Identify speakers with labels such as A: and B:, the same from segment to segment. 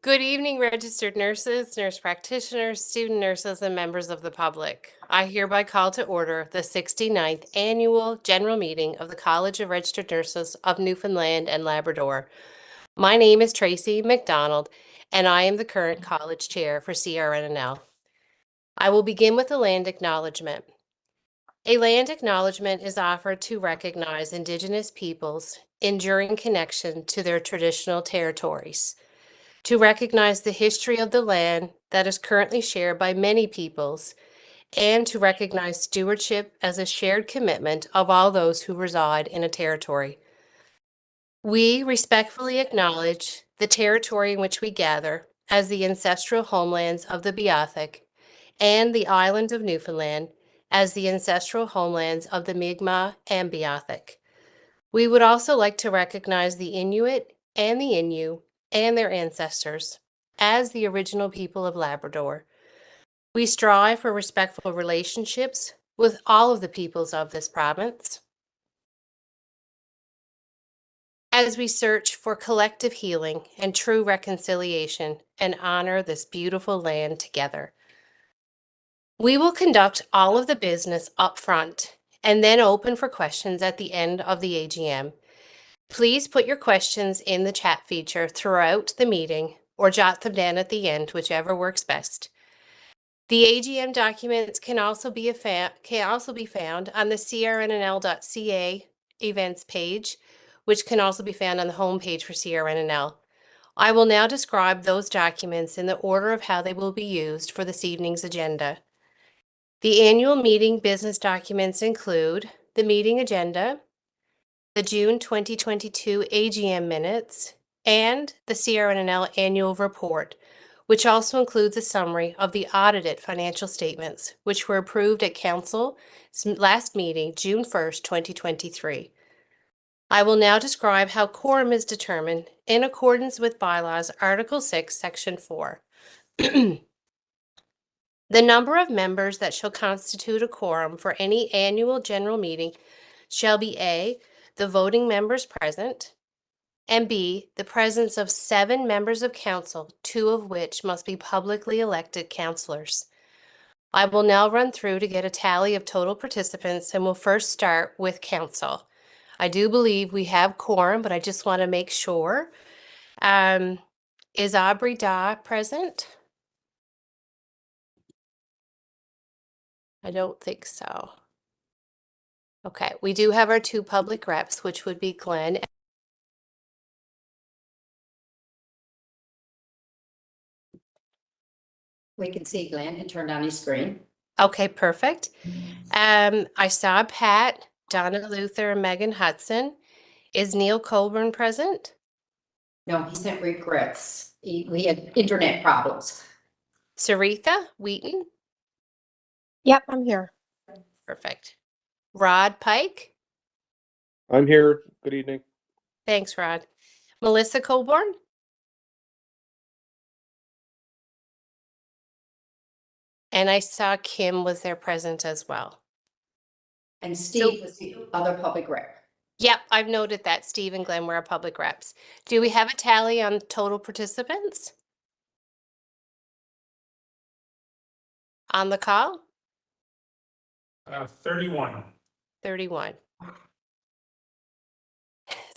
A: Good evening, registered nurses, nurse practitioners, student nurses, and members of the public. I hereby call to order the 69th Annual General Meeting of the College of Registered Nurses of Newfoundland and Labrador. My name is Tracy McDonald, and I am the current college chair for CRNNL. I will begin with a land acknowledgement. A land acknowledgement is offered to recognize Indigenous peoples' enduring connection to their traditional territories, to recognize the history of the land that is currently shared by many peoples, and to recognize stewardship as a shared commitment of all those who reside in a territory. We respectfully acknowledge the territory in which we gather as the ancestral homelands of the Beothuk and the island of Newfoundland as the ancestral homelands of the Mi'kmaq and Beothuk. We would also like to recognize the Inuit and the Innu and their ancestors as the original people of Labrador. We strive for respectful relationships with all of the peoples of this province as we search for collective healing and true reconciliation and honor this beautiful land together. We will conduct all of the business up front and then open for questions at the end of the AGM. Please put your questions in the chat feature throughout the meeting or jot them down at the end, whichever works best. The AGM documents can also be found on the crnnl.ca events page, which can also be found on the homepage for CRNNL. I will now describe those documents in the order of how they will be used for this evening's agenda. The annual meeting business documents include the meeting agenda, the June 2022 AGM minutes, and the CRNNL annual report, which also includes a summary of the audited financial statements, which were approved at Council's last meeting, June 1st, 2023. I will now describe how quorum is determined in accordance with Bylaws Article 6, Section 4. The number of members that shall constitute a quorum for any annual general meeting shall be A, the voting members present, and B, the presence of 7 members of council, 2 of which must be publicly elected councillors. I will now run through to get a tally of total participants, and we'll first start with council. I do believe we have quorum, but I just want to make sure. Is Aubrey Daw present? I don't think so. Okay, we do have our 2 public reps, which would be Glenn.
B: We can see Glenn and turn down his screen.
A: Okay, perfect. I saw Pat, Donna Luther, and Megan Hudson. Is Neil Colburn present?
B: No, he sent regrets. We had internet problems.
A: Saritha Wheaton?
C: Yep, I'm here.
A: Perfect. Rod Pike?
D: I'm here. Good evening.
A: Thanks, Rod. Melissa Colborn? And I saw Kim was there present as well.
B: And Steve was the other public rep.
A: Yep, I've noted that Steve and Glenn were our public reps. Do we have a tally on total participants on the call?
E: 31.
A: 31.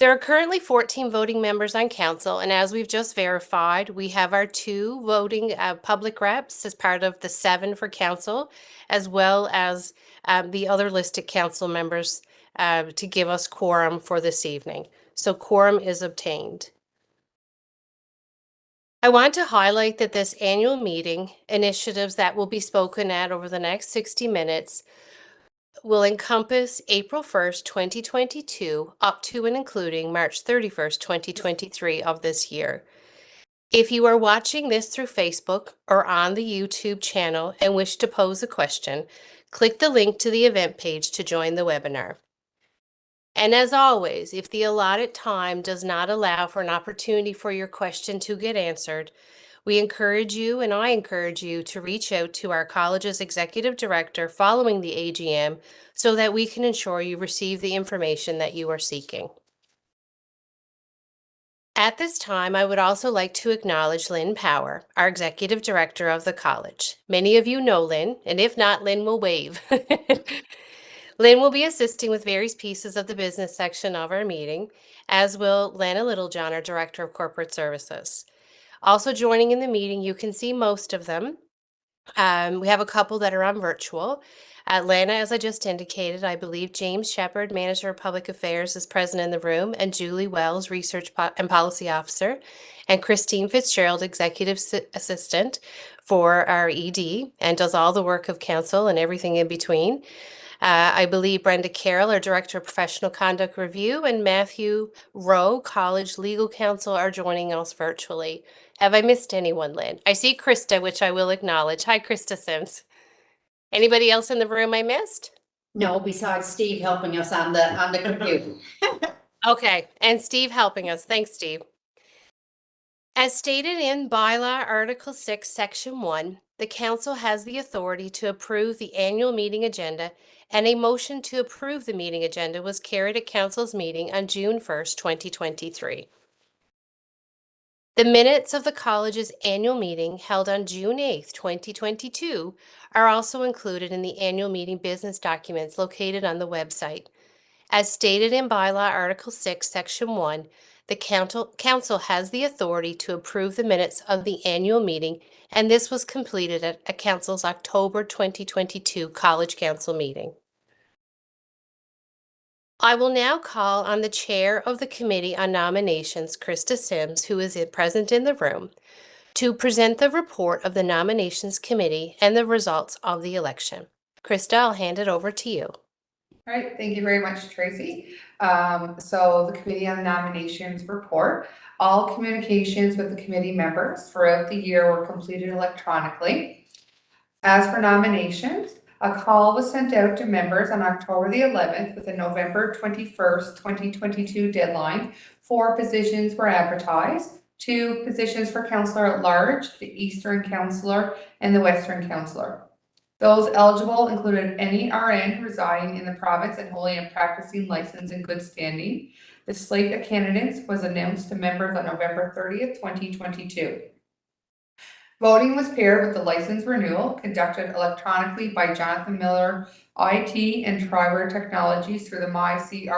A: There are currently 14 voting members on council, and as we've just verified, we have our 2 voting public reps as part of the 7 for council, as well as the other listed council members to give us quorum for this evening. So quorum is obtained. I want to highlight that this annual meeting, initiatives that will be spoken at over the next 60 minutes, will encompass April 1st, 2022, up to and including March 31st, 2023 of this year. If you are watching this through Facebook or on the YouTube channel and wish to pose a question, click the link to the event page to join the webinar. And as always, if the allotted time does not allow for an opportunity for your question to get answered, we encourage you, and I encourage you, to reach out to our college's executive director following the AGM so that we can ensure you receive the information that you are seeking. At this time, I would also like to acknowledge Lynn Power, our Executive Director of the college. Many of you know Lynn, and if not, Lynn will wave. Lynn will be assisting with various pieces of the business section of our meeting, as will Lana Littlejohn, our Director of Corporate Services. Also joining in the meeting, you can see most of them. We have a couple that are on virtual. Atlanta, as I just indicated, I believe James Shepard, Manager of Public Affairs, is present in the room, and Julie Wells, Research and Policy Officer, and Christine Fitzgerald, Executive Assistant for our ED, and does all the work of council and everything in between. I believe Brenda Carroll, our Director of Professional Conduct Review, and Matthew Rowe, College Legal Counsel, are joining us virtually. Have I missed anyone, Lynn? I see Krista, which I will acknowledge. Hi, Krista Sims. Anybody else in the room I missed?
B: No, besides Steve helping us on the computer.
A: Okay, and Steve helping us. Thanks, Steve. As stated in Bylaw Article 6, Section 1, the council has the authority to approve the annual meeting agenda, and a motion to approve the meeting agenda was carried at council's meeting on June 1st, 2023. The minutes of the college's annual meeting held on June 8th, 2022 are also included in the annual meeting business documents located on the website. As stated in Bylaw Article 6, Section 1, the council has the authority to approve the minutes of the annual meeting, and this was completed at a council's October 2022 College Council meeting. I will now call on the Chair of the Committee on Nominations, Krista Sims, who is present in the room, to present the report of the Nominations Committee and the results of the election. Krista, I'll hand it over to you.
E: All right, thank you very much, Tracy. So the Committee on Nominations report, all communications with the committee members throughout the year were completed electronically. As for nominations, a call was sent out to members on October the 11th with a November 21st, 2022 deadline. 4 positions were advertised, 2 positions for Councillor at Large, the Eastern Councillor and the Western Councillor. Those eligible included any RN residing in the province and holding a practicing license in good standing. The slate of candidates was announced to members on November 30th, 2022. Voting was paired with the license renewal conducted electronically by Jonathan Miller, IT and Triware Technologies through the mycrnl.ca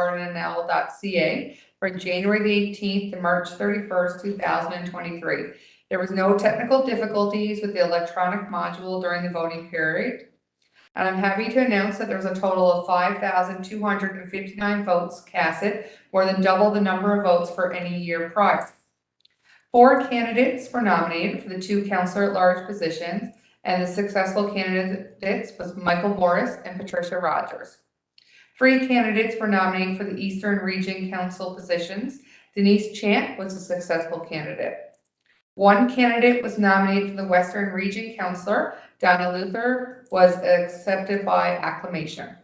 E: from January the 18th to March 31st, 2023. There was no technical difficulties with the electronic module during the voting period. And I'm happy to announce that there was a total of 5,259 votes casted, more than double the number of votes for any year prior. 4 candidates were nominated for the 2 Councillor at Large positions, and the successful candidates was Michael Morris and Patricia Rogers. 3 candidates were nominated for the Eastern Region Council positions. Denise Chant was a successful candidate. 1 candidate was nominated for the Western Region Councillor. Donna Luther was accepted by acclamation.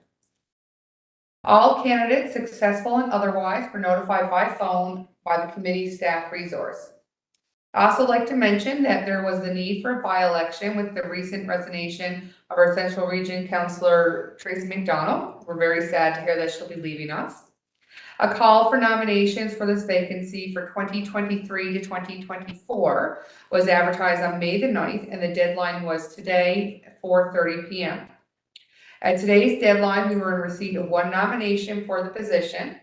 E: All candidates, successful and otherwise, were notified by phone by the committee staff resource. I also like to mention that there was the need for a by-election with the recent resignation of our Central Region Councillor Tracy McDonald. We're very sad to hear that she'll be leaving us. A call for nominations for this vacancy for 2023 to 2024 was advertised on May the 9th, and the deadline was today at 4:30 p.m. At today's deadline, we were in receipt of 1 nomination for the position,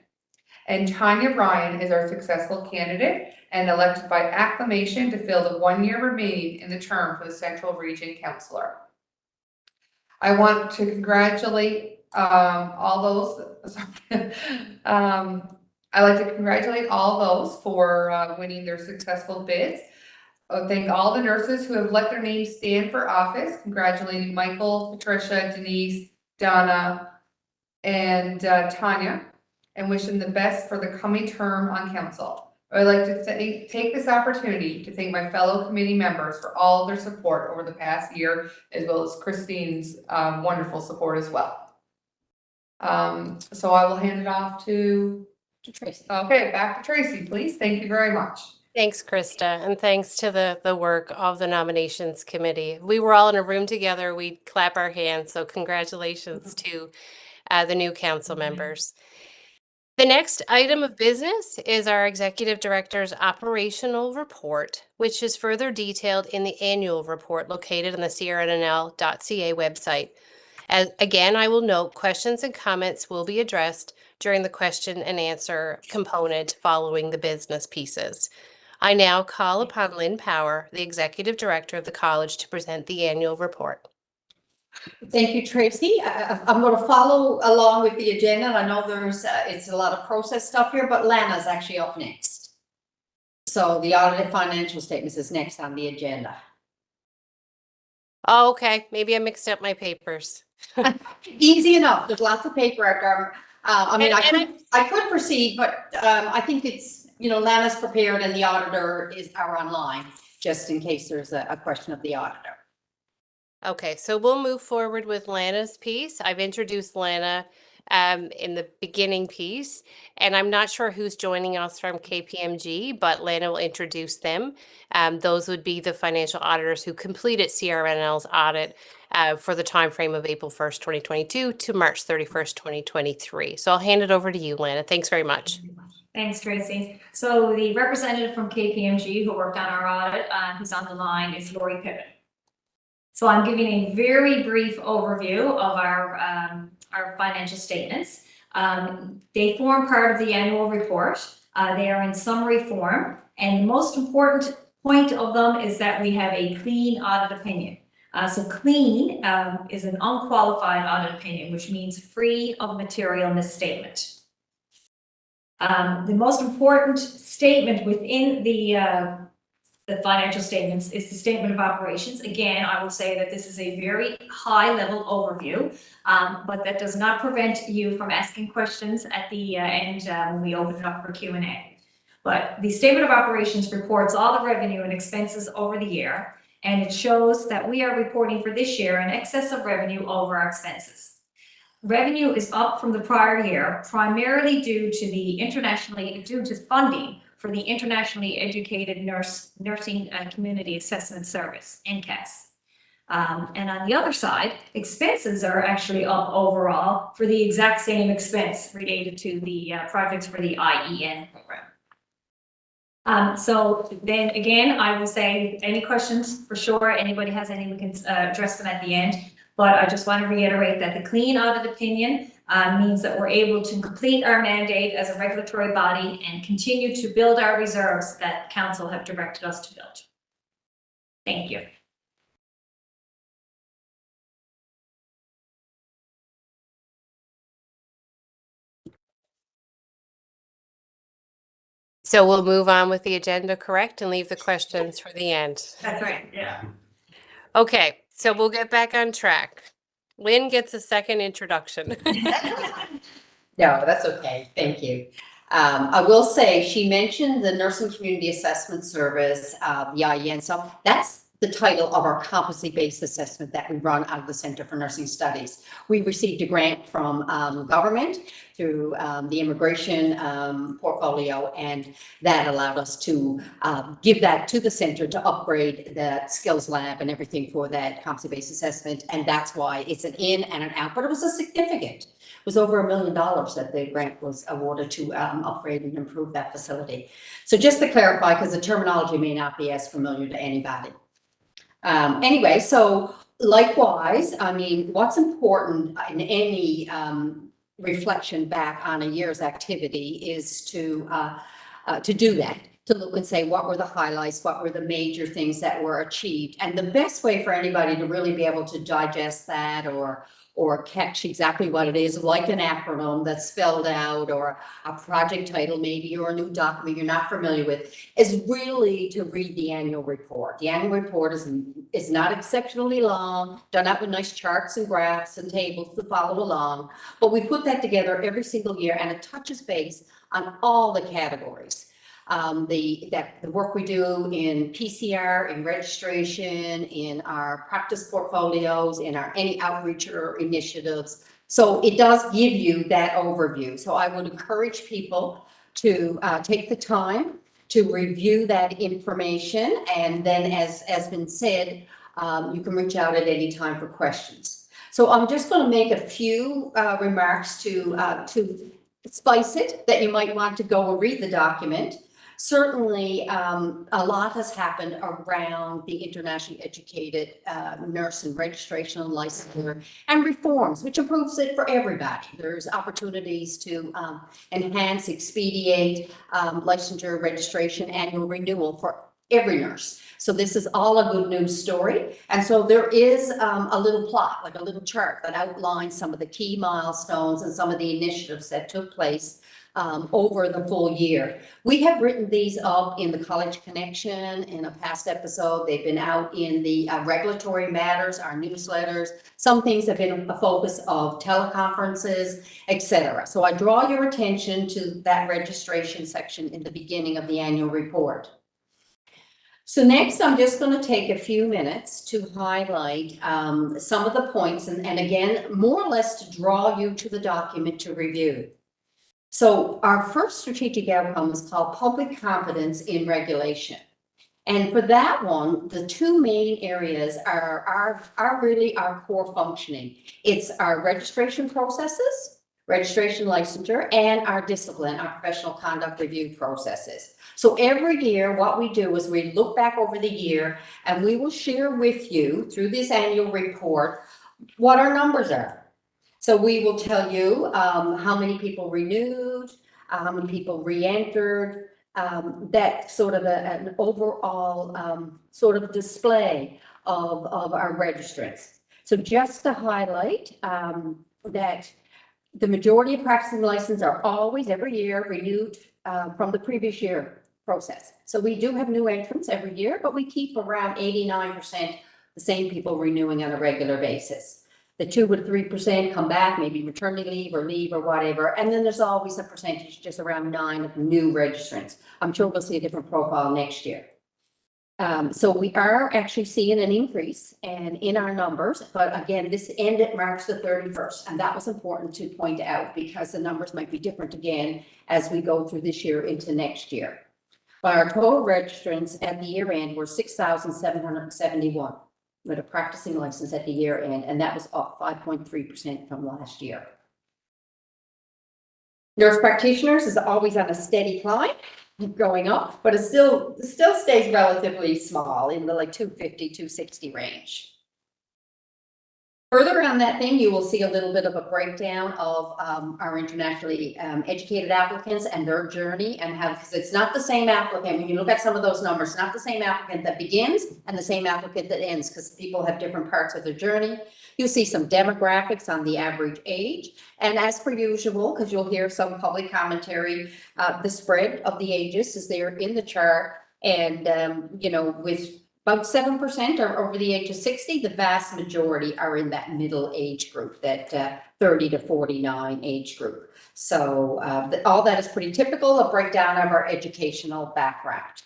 E: and Tanya Ryan is our successful candidate and elected by acclamation to fill the 1 year remaining in the term for the Central Region Councillor. I want to congratulate all those. I'd like to congratulate all those for winning their successful bids. Thank all the nurses who have let their names stand for office, congratulating Michael, Patricia, Denise, Donna, and Tanya, and wish them the best for the coming term on council. I would like to take this opportunity to thank my fellow committee members for all of their support over the past year, as well as Christine's wonderful support as well. So I will hand it off to
B: Tracy.
E: Okay, back to Tracy, please. Thank you very much.
A: Thanks, Krista, and thanks to the work of the Nominations Committee. We were all in a room together. We'd clap our hands, so congratulations to the new council members. The next item of business is our Executive Director's operational report, which is further detailed in the annual report located on the crnnl.ca website. As, again, I will note questions and comments will be addressed during the question and answer component following the business pieces. I now call upon Lynn Power, the Executive Director of the college, to present the annual report.
B: Thank you, Tracy. I'm going to follow along with the agenda. I know it's a lot of process stuff here, but Lana's actually up next. So the audited financial statements is next on the agenda.
A: Oh, okay, maybe I mixed up my papers.
B: Easy enough. There's lots of paper out there. I mean,
A: And
B: I could proceed, but I think it's, Lana's prepared and the auditor are online, just in case there's a question of the auditor.
A: Okay, so we'll move forward with Lana's piece. I've introduced Lana in the beginning piece, and I'm not sure who's joining us from KPMG, but Lana will introduce them. Those would be the financial auditors who completed CRNL's audit for the time frame of April 1st, 2022 to March 31st, 2023. So I'll hand it over to you, Lana. Thanks very much.
F: Thanks, Tracy. So the representative from KPMG who worked on our audit, who's on the line, is Lori Pittman. So I'm giving a very brief overview of our financial statements. They form part of the annual report. They are in summary form, and the most important point of them is that we have a clean audit opinion. So clean is an unqualified audit opinion, which means free of material misstatement. The most important statement within the financial statements is the statement of operations. Again, I will say that this is a very high level overview, but that does not prevent you from asking questions at the end when we open it up for Q&A. But the statement of operations reports all the revenue and expenses over the year, and it shows that we are reporting for this year in excess of revenue over our expenses. Revenue is up from the prior year, primarily due to funding for the Internationally Educated Nursing Community Assessment Service, NCAS. And on the other side, expenses are actually up overall for the exact same expense related to the projects for the IEN program. So then again, I will say any questions for sure. Anybody has any, we can address them at the end. But I just want to reiterate that the clean audit opinion means that we're able to complete our mandate as a regulatory body and continue to build our reserves that Council have directed us to build. Thank you.
A: So we'll move on with the agenda, correct, and leave the questions for the end.
F: That's right. Yeah.
A: Okay, so we'll get back on track. Lynn gets a second introduction.
B: No, that's okay. Thank you. I will say she mentioned the Nursing Community Assessment Service, the IEN. So that's the title of our competency-based assessment that we run out of the Center for Nursing Studies. We received a grant from government through the immigration portfolio, and that allowed us to give that to the center to upgrade the skills lab and everything for that competency-based assessment. And that's why it's an in and an out, but it was a significant. It was over $1 million that the grant was awarded to upgrade and improve that facility. So just to clarify, because the terminology may not be as familiar to anybody. Anyway, so likewise, I mean, what's important in any reflection back on a year's activity is to do that, to look and say, what were the highlights, what were the major things that were achieved? And the best way for anybody to really be able to digest that or catch exactly what it is, like an acronym that's spelled out or a project title maybe, or a new document you're not familiar with, is really to read the annual report. The annual report is not exceptionally long, done up with nice charts and graphs and tables to follow along, but we put that together every single year, and it touches base on all the categories. The work we do in PCR, in registration, in our practice portfolios, in our any outreach or initiatives. So it does give you that overview. So I would encourage people to take the time to review that information, and then as been said, you can reach out at any time for questions. So I'm just going to make a few remarks to spice it, that you might want to go and read the document. Certainly, a lot has happened around the internationally educated nurse and registration and licensure and reforms, which improves it for everybody. There's opportunities to enhance, expedite licensure, registration, annual renewal for every nurse. So this is all a good news story. And so there is a little plot, like a little chart that outlines some of the key milestones and some of the initiatives that took place over the full year. We have written these up in the College Connection in a past episode. They've been out in the regulatory matters, our newsletters. Some things have been a focus of teleconferences, etc. So I draw your attention to that registration section in the beginning of the annual report. So next, I'm just going to take a few minutes to highlight some of the points and again, more or less to draw you to the document to review. So our first strategic outcome is called public confidence in regulation. And for that one, the two main areas are really our core functioning. It's our registration processes, registration licensure, and our discipline, our professional conduct review processes. So every year, what we do is we look back over the year and we will share with you through this annual report what our numbers are. So we will tell you how many people renewed, how many people re-entered, that sort of an overall sort of display of our registrants. So just to highlight that the majority of practicing licenses are always every year renewed from the previous year process. So we do have new entrants every year, but we keep around 89% the same people renewing on a regular basis. The 2 or 3% come back, maybe maternity leave or whatever. And then there's always a percentage, just around 9 of new registrants. I'm sure we'll see a different profile next year. So we are actually seeing an increase in our numbers, but again, this ended March the 31st, and that was important to point out because the numbers might be different again as we go through this year into next year. But our total registrants at the year end were 6,771 with a practicing license at the year end, and that was up 5.3% from last year. Nurse practitioners is always on a steady climb, going up, but it still stays relatively small in the like 250, 260 range. Further on that thing, you will see a little bit of a breakdown of our internationally educated applicants and their journey and how, because it's not the same applicant. When you look at some of those numbers, it's not the same applicant that begins and the same applicant that ends because people have different parts of their journey. You'll see some demographics on the average age. And as per usual, because you'll hear some public commentary, the spread of the ages is there in the chart. And, you know, with about 7% are over the age of 60. The vast majority are in that middle age group, that 30 to 49 age group. So all that is pretty typical, a breakdown of our educational background.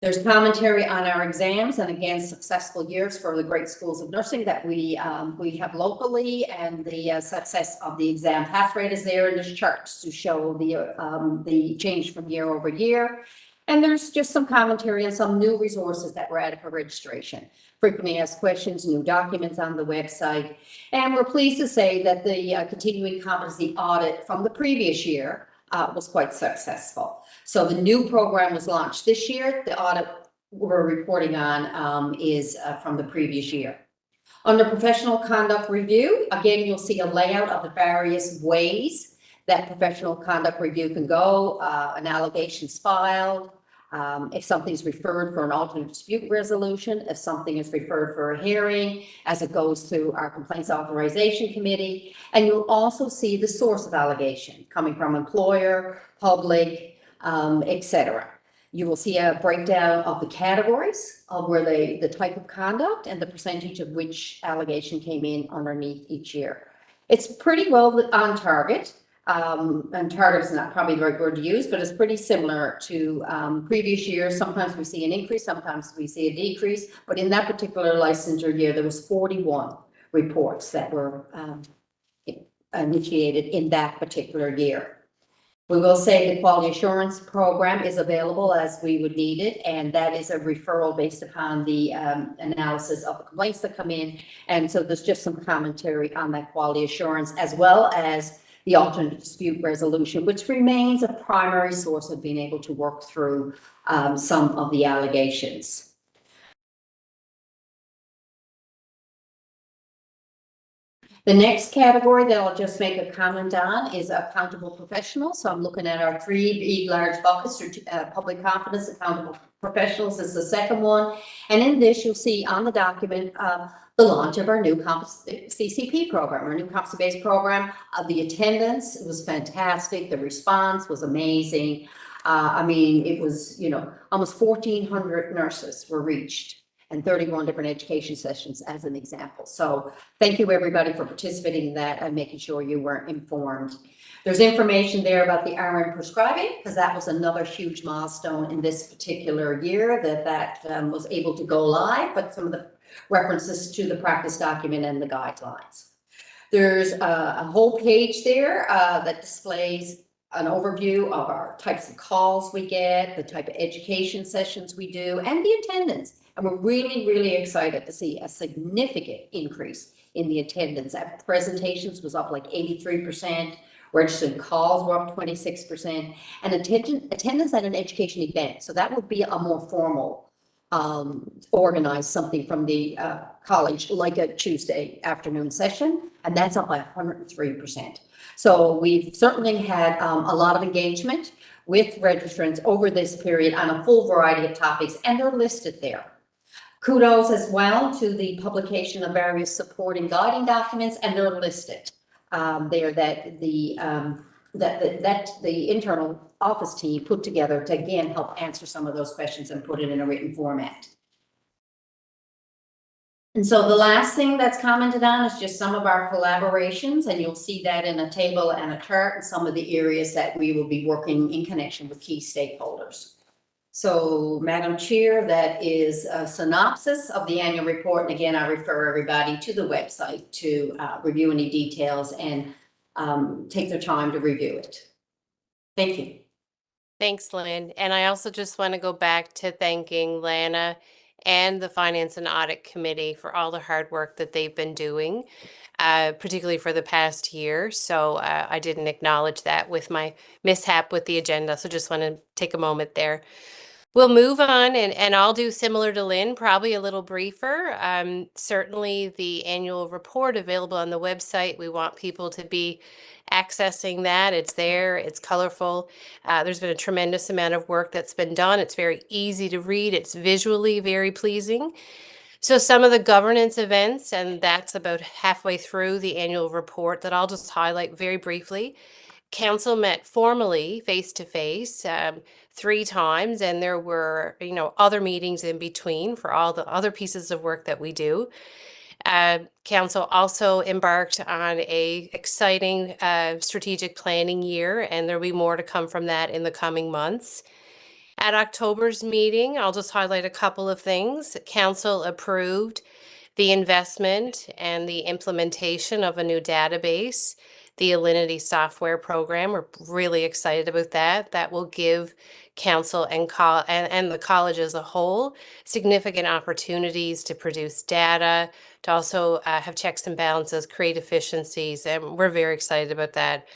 B: There's commentary on our exams and again, successful years for the great schools of nursing that we have locally, and the success of the exam pass rate is there in this chart to show the change from year over year. And there's just some commentary on some new resources that were added for registration. Frequently asked questions, new documents on the website. And we're pleased to say that the continuing competency audit from the previous year was quite successful. So the new program was launched this year. The audit we're reporting on is from the previous year. Under professional conduct review, again, you'll see a layout of the various ways that professional conduct review can go. An allegation's filed, if something's referred for an alternate dispute resolution, if something is referred for a hearing, as it goes through our complaints authorization committee. And you'll also see the source of allegation coming from employer, public, etc. You will see a breakdown of the categories of where the type of conduct and the percentage of which allegation came in underneath each year. It's pretty well on target. And target is not probably the right word to use, but it's pretty similar to previous years. Sometimes we see an increase, sometimes we see a decrease, but in that particular licensure year, there was 41 reports that were initiated in that particular year. We will say the quality assurance program is available as we would need it, and that is a referral based upon the analysis of the complaints that come in. And so there's just some commentary on that quality assurance, as well as the alternate dispute resolution, which remains a primary source of being able to work through some of the allegations. The next category that I'll just make a comment on is accountable professionals. So I'm looking at our three big large buckets, public confidence, accountable professionals is the second one. And in this, you'll see on the document, the launch of our new CCP program, our new competency-based program. The attendance was fantastic. The response was amazing. I mean, it was, almost 1,400 nurses were reached and 31 different education sessions as an example. So thank you, everybody, for participating in that and making sure you were informed. There's information there about the RN prescribing, because that was another huge milestone in this particular year that was able to go live, but some of the references to the practice document and the guidelines. There's a whole page there that displays an overview of our types of calls we get, the type of education sessions we do, and the attendance. And we're really, really excited to see a significant increase in the attendance. At presentations was up like 83%, registered calls were up 26%, and attendance at an education event. So that would be a more formal organized something from the college, like a Tuesday afternoon session, and that's up by 103%. So we've certainly had a lot of engagement with registrants over this period on a full variety of topics, and they're listed there. Kudos as well to the publication of various supporting guiding documents, and they're listed there that the internal office team put together to again help answer some of those questions and put it in a written format. And so the last thing that's commented on is just some of our collaborations, and you'll see that in a table and a chart and some of the areas that we will be working in connection with key stakeholders. So, Madam Chair, that is a synopsis of the annual report. And again, I refer everybody to the website to review any details and take their time to review it. Thank you.
A: Thanks, Lynn. And I also just want to go back to thanking Lana and the Finance and Audit Committee for all the hard work that they've been doing, particularly for the past year. So I didn't acknowledge that with my mishap with the agenda. So just want to take a moment there. We'll move on, and I'll do similar to Lynn, probably a little briefer. Certainly the annual report available on the website. We want people to be accessing that. It's there, it's colorful. There's been a tremendous amount of work that's been done. It's very easy to read. It's visually very pleasing. So some of the governance events, and that's about halfway through the annual report, that I'll just highlight very briefly. Council met formally face-to-face 3 times, and there were, other meetings in between for all the other pieces of work that we do. Council also embarked on a exciting strategic planning year, and there'll be more to come from that in the coming months. At October's meeting, I'll just highlight a couple of things. Council approved the investment and the implementation of a new database, the Alinity software program. We're really excited about that. That will give council and the college as a whole significant opportunities to produce data, to also have checks and balances, create efficiencies, and we're very excited about that.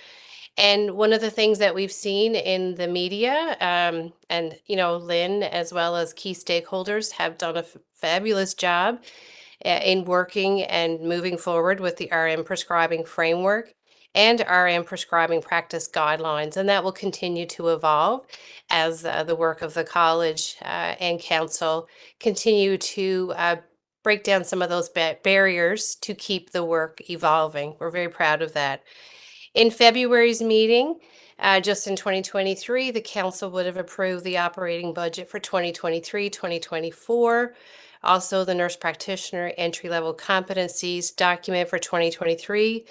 A: And one of the things that we've seen in the media, and Lynn, as well as key stakeholders, have done a fabulous job in working and moving forward with the RN prescribing framework and RN prescribing practice guidelines, and that will continue to evolve as the work of the college and council continue to break down some of those barriers to keep the work evolving. We're very proud of that. In February's meeting, just in 2023, the council would have approved the operating budget for 2023-2024. Also, the nurse practitioner entry-level competencies document for 2023,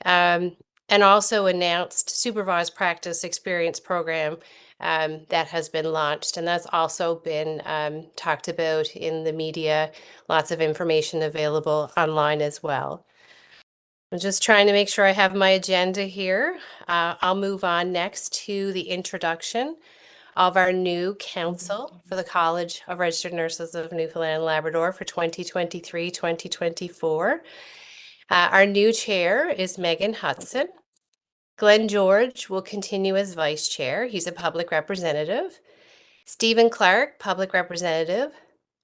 A: and also announced supervised practice experience program that has been launched, and that's also been talked about in the media. Lots of information available online as well. I'm just trying to make sure I have my agenda here. I'll move on next to the introduction of our new council for the College of Registered Nurses of Newfoundland and Labrador for 2023-2024. Our new chair is Megan Hudson. Glenn George will continue as vice chair. He's a public representative. Stephen Clark, public representative.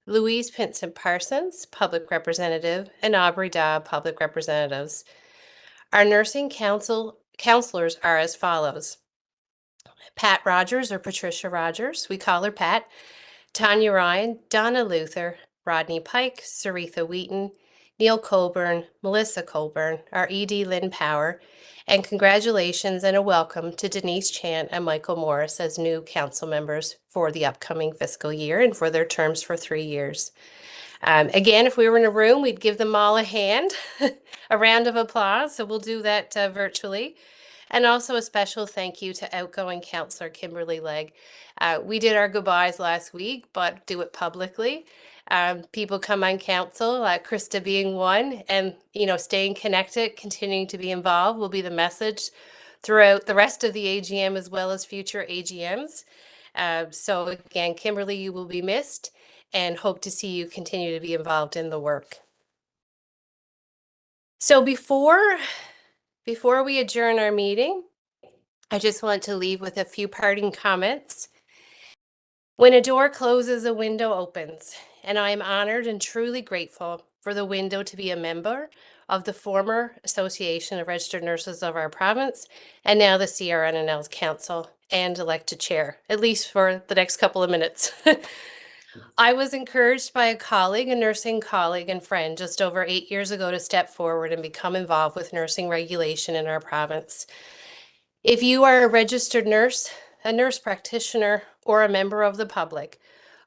A: Louise Pinson Parsons, public representative, and Aubrey Dobb, public representatives. Our nursing counselors are as follows. Pat Rogers or Patricia Rogers, we call her Pat. Tanya Ryan, Donna Luther, Rodney Pike, Saritha Wheaton, Neil Colburn, Melissa Colburn, our ED Lynn Power, and congratulations and a welcome to Denise Chant and Michael Morris as new council members for the upcoming fiscal year and for their terms for 3 years. Again, if we were in a room, we'd give them all a hand, a round of applause. So we'll do that virtually. And also a special thank you to outgoing Councillor Kimberly Legg. We did our goodbyes last week, but do it publicly. People come on council, Krista being one, and staying connected, continuing to be involved will be the message throughout the rest of the AGM as well as future AGMs. So again, Kimberly, you will be missed and hope to see you continue to be involved in the work. So before we adjourn our meeting, I just want to leave with a few parting comments. When a door closes, a window opens, and I am honored and truly grateful for the window to be a member of the former Association of Registered Nurses of our province, and now the CRNNL's council and elected chair, at least for the next couple of minutes. I was encouraged by a colleague, a nursing colleague and friend just over 8 years ago to step forward and become involved with nursing regulation in our province. If you are a registered nurse, a nurse practitioner, or a member of the public,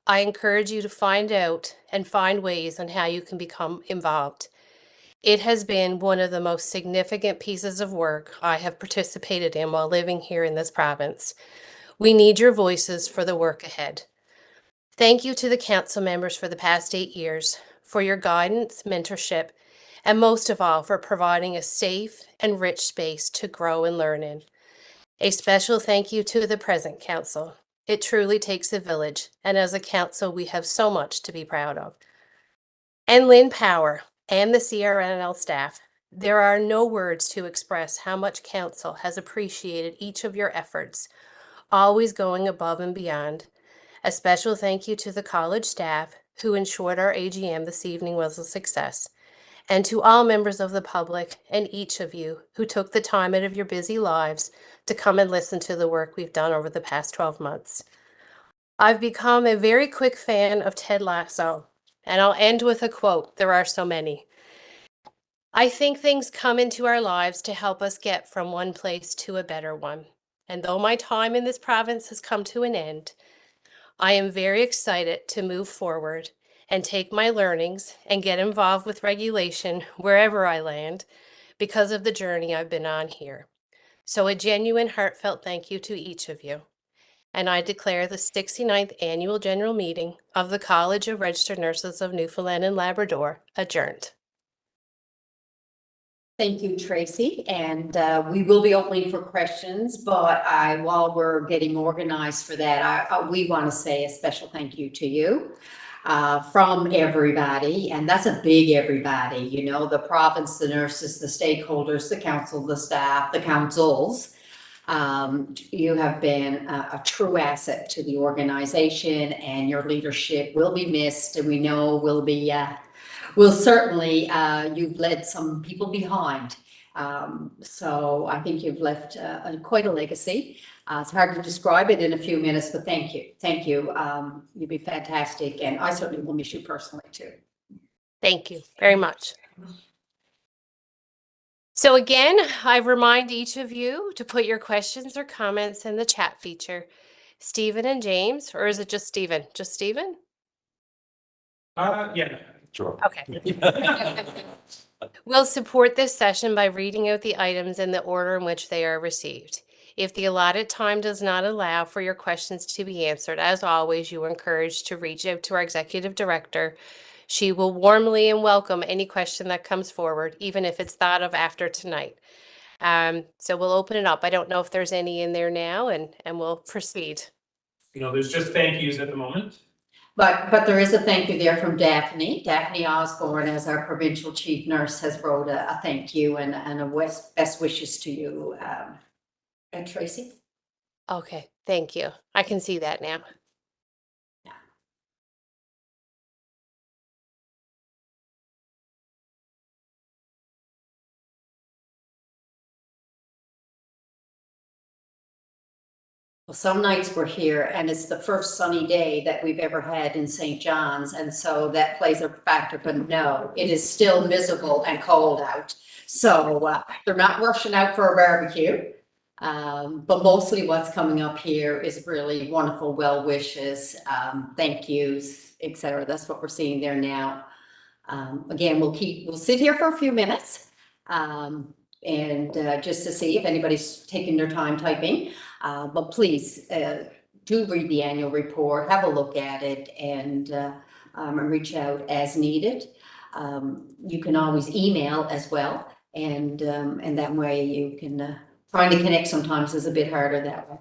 A: I encourage you to find out and find ways on how you can become involved. It has been one of the most significant pieces of work I have participated in while living here in this province. We need your voices for the work ahead. Thank you to the council members for the past 8 years, for your guidance, mentorship, and most of all, for providing a safe and rich space to grow and learn in. A special thank you to the present council. It truly takes a village, and as a council, we have so much to be proud of. And Lynn Power and the CRNL staff, there are no words to express how much council has appreciated each of your efforts, always going above and beyond. A special thank you to the college staff who ensured our AGM this evening was a success, and to all members of the public and each of you who took the time out of your busy lives to come and listen to the work we've done over the past 12 months. I've become a very quick fan of Ted Lasso, and I'll end with a quote. There are so many. I think things come into our lives to help us get from one place to a better one. And though my time in this province has come to an end, I am very excited to move forward and take my learnings and get involved with regulation wherever I land because of the journey I've been on here. So a genuine heartfelt thank you to each of you. And I declare the 69th Annual General Meeting of the College of Registered Nurses of Newfoundland and Labrador adjourned.
B: Thank you, Tracy. And we will be opening for questions, but while we're getting organized for that, we want to say a special thank you to you from everybody. And that's a big everybody, the province, the nurses, the stakeholders, the council, the staff, the councils. You have been a true asset to the organization, and your leadership will be missed. And we know will certainly, you've led some people behind. So I think you've left quite a legacy. It's hard to describe it in a few minutes, but thank you. Thank you. You'd be fantastic. And I certainly will miss you personally too.
A: Thank you very much. So again, I remind each of you to put your questions or comments in the chat feature. Stephen and James, or is it just Stephen? Just Stephen?
G: Yeah, sure.
A: Okay. We'll support this session by reading out the items in the order in which they are received. If the allotted time does not allow for your questions to be answered, as always, you are encouraged to reach out to our executive director. She will warmly and welcome any question that comes forward, even if it's thought of after tonight. So we'll open it up. I don't know if there's any in there now, and we'll proceed.
G: There's just thank yous at the moment.
B: But there is a thank you there from Daphne. Daphne Osborne, as our provincial chief nurse, has wrote a thank you and a best wishes to you Tracy?
A: Okay, thank you. I can see that now.
B: Well, some nights we're here and it's the first sunny day that we've ever had in St. John's. And so that plays a factor, but no, it is still miserable and cold out. So they're not rushing out for a barbecue. But mostly what's coming up here is really wonderful well wishes, thank yous, et cetera. That's what we're seeing there now. Again, we'll sit here for a few minutes. And just to see if anybody's taking their time typing. But please do read the annual report, have a look at it, and reach out as needed. You can always email as well, and that way you can trying to connect sometimes is a bit harder that way.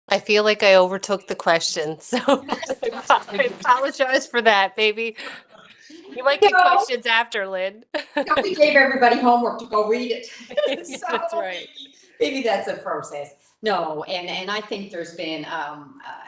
A: I feel like I overtook the question, so I apologize for that, baby. You might get
B: No.
A: questions after, Lynn.
B: We gave everybody homework to go read it.
A: Yeah, that's right.
B: Maybe that's a process. No, and I think there's been,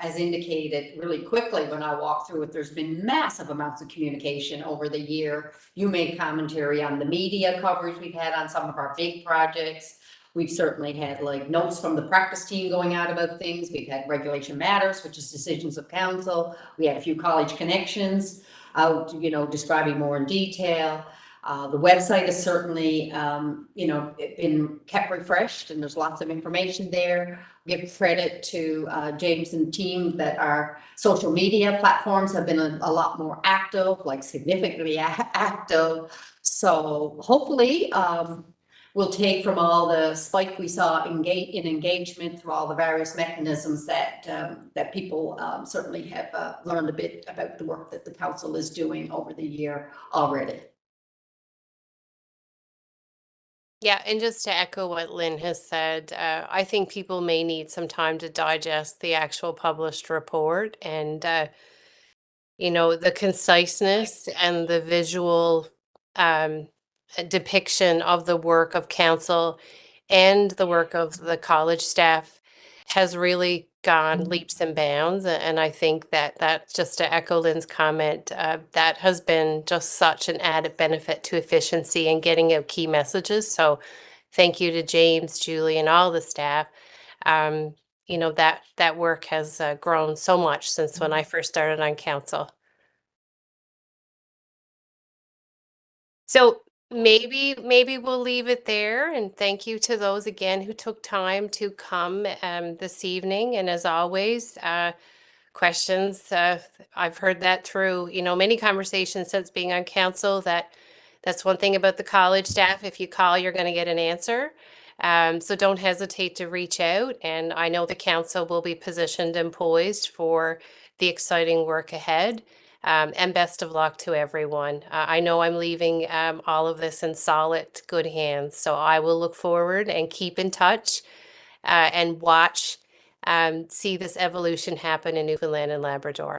B: as indicated really quickly when I walked through it, there's been massive amounts of communication over the year. You made commentary on the media coverage we've had on some of our big projects. We've certainly had like notes from the practice team going out about things. We've had Regulation Matters, which is decisions of council. We had a few college connections out, describing more in detail. The website is certainly, been kept refreshed and there's lots of information there. Give credit to James and team that our social media platforms have been a lot more active, like significantly active. So hopefully we'll take from all the spike we saw in engagement through all the various mechanisms that people certainly have learned a bit about the work that the council is doing over the year already.
A: Yeah, and just to echo what Lynn has said, I think people may need some time to digest the actual published report and, the conciseness and the visual depiction of the work of council and the work of the college staff has really gone leaps and bounds. And I think that just to echo Lynn's comment, that has been just such an added benefit to efficiency and getting out key messages. So thank you to James, Julie, and all the staff. That work has grown so much since when I first started on council. So maybe we'll leave it there, and thank you to those again who took time to come this evening. And as always, questions, I've heard that through, many conversations since being on council, that's one thing about the college staff. If you call, you're going to get an answer. So don't hesitate to reach out. And I know the council will be positioned and poised for the exciting work ahead. And best of luck to everyone. I know I'm leaving all of this in solid, good hands. So I will look forward and keep in touch and watch, see this evolution happen in Newfoundland and Labrador.